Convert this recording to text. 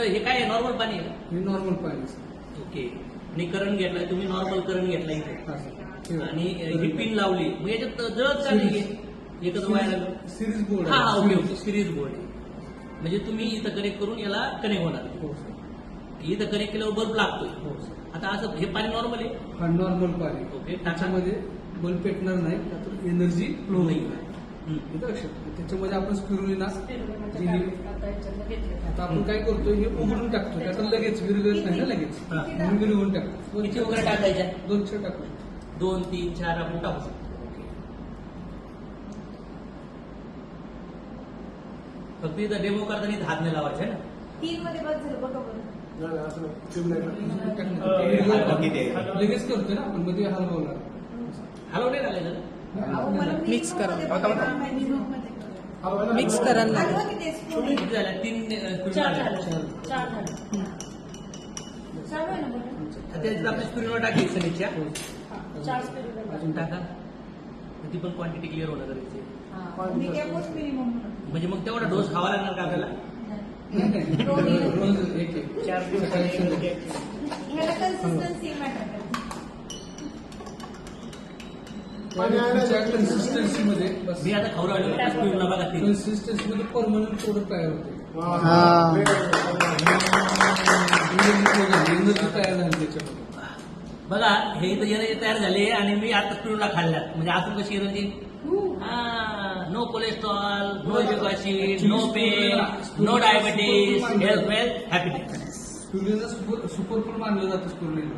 हे काय आहे, नॉर्मल पाणी आहे हे नॉर्मल पाणी ओके. आणि करंट घेतलाय तुम्ही, नॉर्मल करंट घेतला इथे आणि ही पिन लावली, मग याच्यात जळत का नाहीये एकच वायर? सिरीज बोर्ड हा हा ओके ओके सिरीज बोर्ड आहे. म्हणजे तुम्ही इथं कनेक्ट करून याला कनेक्ट होणार. हो सर. इथं कनेक्ट केल्यावर बल्ब लागतोय. हो सर. आता असं हे पाणी नॉर्मल आहे हा नॉर्मल पाणी ओके. त्याच्यामध्ये बल्ब पेटणार नाही, त्यातून एनर्जी फ्लो नाही. होईल. इथं लक्षात ठेवा. त्याच्यामध्ये आपण स्पिरुलिना आता आपण काय करतो, हे उघडून टाकतो, त्यात लगेच विरघळत नाही ना लगेच, हा. म्हणून विरघळून टाकतो. किती वगैरे टाकायच्या? 200 टाकतो. 2, 3, 4 आपण टाकू शकतो. फक्त इथं डेमो करताना इथं हात नाही लावायचा आहे ना. 3 मध्ये बस झालं बघा बरं. लगेच करतो ना आपण, मध्ये हलवणार. हॅलो नाही झालं अहो, मला मिक्स करा. minimum मध्ये बघा, minimum मध्ये बघा. मिक्स करायला लागेल. हलवा की ते spoon. किती झाल्या? 3 चार झालं. चार झालं. चालू आहे ना बघा. त्याच्यात आपल्या स्क्रीनवर टाकायची सनीच्या हो. हा, 4 स्पून अजून टाका. ती पण क्वांटिटी क्लिअर होणं गरजेचं आहे. मी काय पोस्ट मिनिमम म्हणून. म्हणजे मग तेवढा डोस खावा लागणार का आपल्याला? नाही, नाही. रोज एक एक. सकाळी संध्याकाळी. ह्याला कन्सिस्टन्सी मॅटर करते. तुमच्या कन्सिस्टन्सी मध्ये बस, मी आता खाऊ राहिलो त्या स्क्रीनला बघा ती. कन्सिस्टन्सी मध्ये परमनंट प्रोडक्ट तयार होते. एनर्जी तयार झाली त्याच्यामध्ये. बघा हे इथं एनर्जी तयार झाली आणि मी आता स्क्रीनला खाल्ल्या म्हणजे अजून कशी energy? No cholesterol, no uric acid, no pain, no diabetes, health wealth happiness. Spirulina super food मानलं जातं स्पिरुलिना.